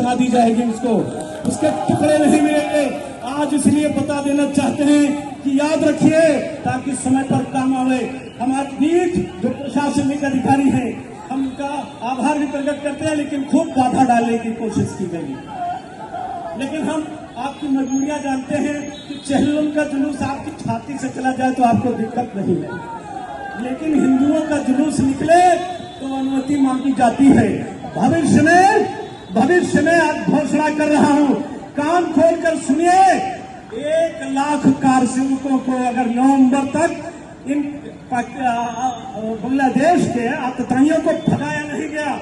सुना दी जाएगी, उसके टुकड़े नहीं मिलेंगे। आज इसलिए बता देना चाहते हैं कि याद रखिए, ताकि समय पर काम आवे। हमारे बीच जो प्रशासनिक अधिकारी हैं, हम उनका आभार भी प्रकट करते हैं, लेकिन खूब बाधा डालने की कोशिश की गई। लेकिन हम आपकी मजबूरियां जानते हैं कि चेहल्लुम का जुलूस आपकी छाती से चला जाए तो आपको दिक्कत नहीं है, लेकिन हिंदुओं का जुलूस निकले तो अनुमति मांगी जाती है। भविष्य में आज घोषणा कर रहा हूं, कान खोलकर सुनिए, 1 लाख कारसेवकों को अगर नवंबर तक इन बांग्लादेश के आतताइयों को भगाया नहीं गया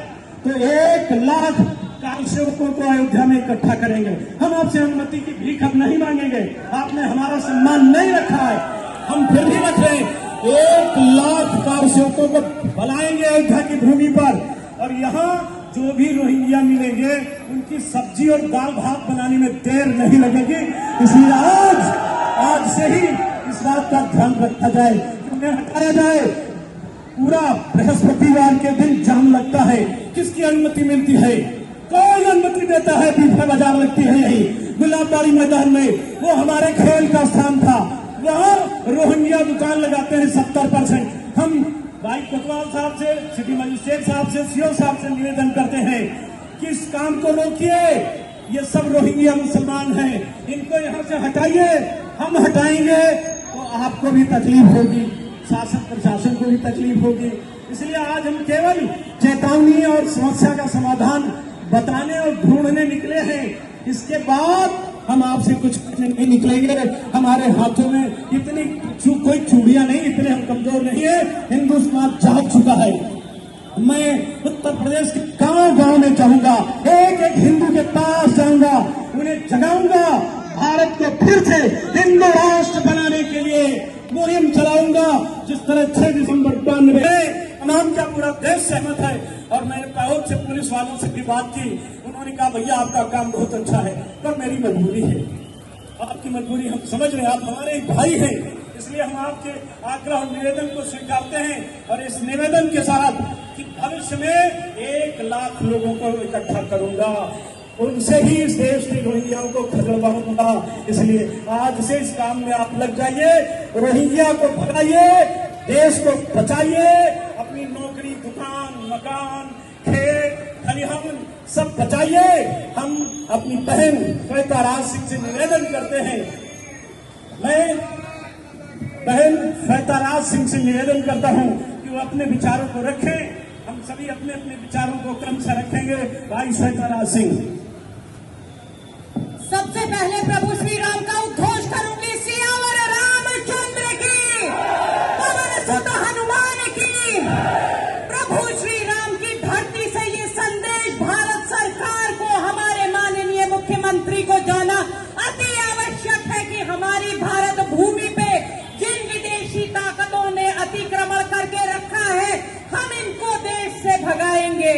तो 1 लाख कारसेवकों को अयोध्या में इकट्ठा करेंगे। हम आपसे अनुमति की भीख अब नहीं मांगेंगे, आपने हमारा सम्मान नहीं रखा है, हम फिर भी रख रहे हैं। 1 लाख कारसेवकों को बुलाएंगे अयोध्या की भूमि पर, और यहाँ जो भी रोहिंग्या मिलेंगे उनकी सब्जी और दाल भात बनाने में देर नहीं लगेगी। इसलिए आज से ही इस बात का ध्यान रखा जाए, उन्हें हटाया जाए। पूरा बृहस्पतिवार के दिन जाम लगता है, किसकी अनुमति मिलती है? कौन अनुमति देता है? बीफा बाजार लगती है यही गुलाबबाड़ी मैदान में, वो हमारे खेल का स्थान था, वहाँ रोहिंग्या दुकान लगाते हैं 70%। हम भाई कोतवाल साहब से, सिटी मजिस्ट्रेट साहब से, सीओ साहब से निवेदन करते हैं कि इस काम को रोकिए। ये सब रोहिंग्या मुसलमान हैं, इनको यहाँ से हटाइए। हम हटाएंगे तो आपको भी तकलीफ होगी, शासन प्रशासन को भी तकलीफ होगी। इसलिए आज हम केवल चेतावनी और समस्या का समाधान बताने और ढूंढने निकले हैं। इसके बाद हम आपसे कुछ नहीं निकलेंगे। हमारे हाथों में इतनी कोई चूड़ियां नहीं, इतने हम कमजोर नहीं है। हिंदुस्तान जाग चुका है। मैं उत्तर प्रदेश के गांव में जाऊंगा, एक हिंदू के पास जाऊंगा, उन्हें जगाऊंगा, भारत को फिर से हिंदू राष्ट्र बनाने के लिए मुहिम चलाऊंगा। जिस तरह 6 दिसंबर 92 तमाम का पूरा देश सहमत है। और मैंने बहुत से पुलिस वालों से भी बात की, उन्होंने कहा भैया आपका काम बहुत अच्छा है, पर मेरी मजबूरी है। आपकी मजबूरी हम समझ रहे हैं, आप हमारे एक भाई हैं, इसलिए हम आपके आग्रह और निवेदन को स्वीकारते हैं। और इस निवेदन के साथ कि भविष्य में 1 लाख लोगों को इकट्ठा करूंगा, उनसे ही इस देश के रोहिंग्याओं को खदेड़वाऊंगा। इसलिए आज से इस काम में आप लग जाइए, रोहिंग्या को भगाइए, देश को बचाइए, अपनी नौकरी, दुकान, मकान, खेत, खलिहान सब बचाइए। हम अपनी बहन श्वेता राज सिंह से निवेदन करते हैं, मैं बहन श्वेता राज सिंह से निवेदन करता हूं कि वो अपने विचारों को रखें। हम सभी अपने अपने विचारों को क्रम से रखेंगे। भाई श्वेता राज सिंह। सबसे पहले प्रभु श्री राम का उद्घोष करूंगी, सियावर रामचंद्र की, पवन सुत हनुमान की। प्रभु श्री राम की धरती से ये संदेश भारत सरकार को, हमारे माननीय मुख्यमंत्री को जाना अति आवश्यक है कि हमारी भारत भूमि पे जिन विदेशी ताकतों ने अतिक्रमण करके रखा है, हम इनको देश से भगाएंगे।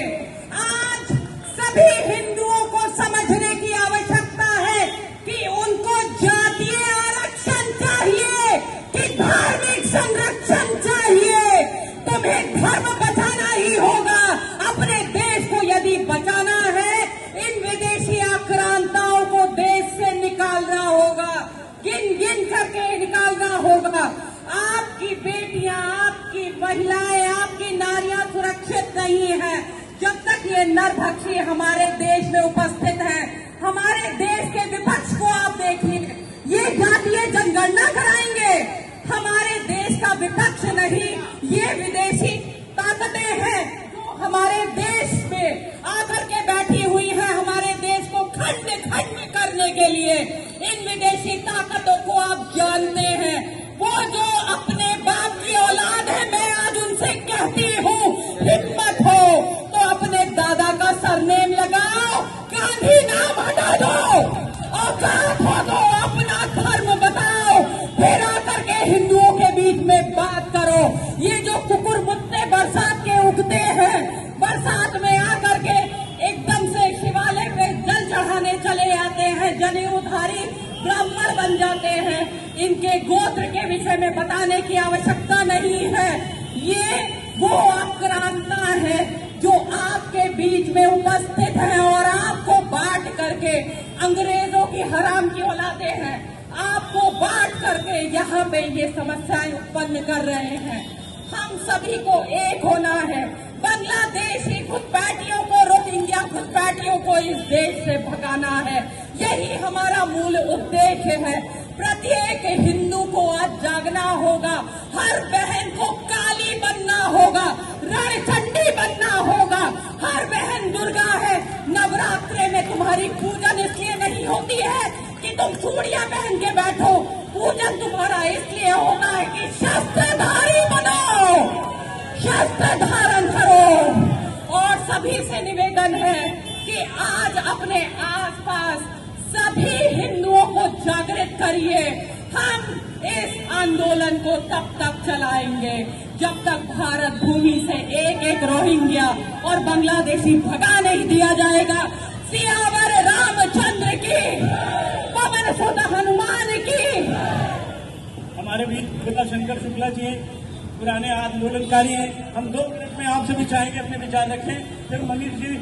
आज सभी हिंदुओं को समझने की आवश्यकता है कि उनको जातीय आरक्षण चाहिए कि धार्मिक संरक्षण चाहिए। तुम्हें धर्म बचाना ही होगा। अपने देश को यदि बचाना है, इन विदेशी आक्रांताओं को देश से निकालना होगा, गिन गिन करके निकालना होगा। आपकी बेटियां, आपकी महिलाएं, आपकी नारियां सुरक्षित नहीं है जब तक ये नरभक्षी हमारे देश में उपस्थित हैं। हमारे देश के विपक्ष को आप देखिए, ये जातीय जनगणना कराएंगे। हमारे देश का विपक्ष नहीं, ये विदेशी ताकतें हैं जो हमारे देश में आकर के बैठी हुई हैं, हमारे देश को खंड खंड करने के लिए। इन विदेशी ताकतों को आप जानते हैं, वो जो अपने बाप की औलाद है। मैं आज उनसे कहती हूँ, हिम्मत हो तो अपने दादा का सरनेम लगाओ, गांधी नाम हटा दो, औकात हो तो अपना धर्म बताओ, फिर आकर के हिंदुओं के बीच में बात करो। ये जो कुकुर मुत्ते बरसात के उगते हैं, बरसात में आकर के एकदम से शिवालय पे जल चढ़ाने चले आते हैं, जनेऊधारी ब्राह्मण बन जाते हैं। इनके गोत्र के विषय में बताने की आवश्यकता नहीं है। ये वो आक्रांता है जो आपके बीच में उपस्थित है और आपको बांट अंग्रेजों की हराम की औलादे हैं, आपको बांट करके यहाँ पे ये समस्याएं उत्पन्न कर रहे हैं। हम सभी को एक होना है। बांग्लादेशी घुसपैठियों को, रोहिंग्या घुसपैठियों को इस देश से भगाना है। यही हमारा मूल उद्देश्य है। प्रत्येक हिंदू को आज जागना होगा। हर बहन को काली बनना होगा, रणचंडी बनना होगा। हर बहन दुर्गा है। नवरात्रे में तुम्हारी पूजन इसलिए नहीं होती है कि तुम चूड़ियां पहन के बैठो। पूजन तुम्हारा इसलिए होता है कि शस्त्रधारी बनो, शस्त्र धारण करो। और सभी से निवेदन है कि आज अपने आसपास सभी हिंदुओं को जागृत करिए। हम इस आंदोलन को तब तक चलाएंगे जब तक भारत भूमि से एक एक रोहिंग्या और बांग्लादेशी भगा नहीं दिया जाएगा। सियावर रामचंद्र की, पवन सुत हनुमान की। हमारे वीर पिता शंकर शुक्ला जी पुराने आंदोलनकारी हैं। हम 2 मिनट में आपसे भी चाहेंगे अपने विचार रखें। फिर मनीष जी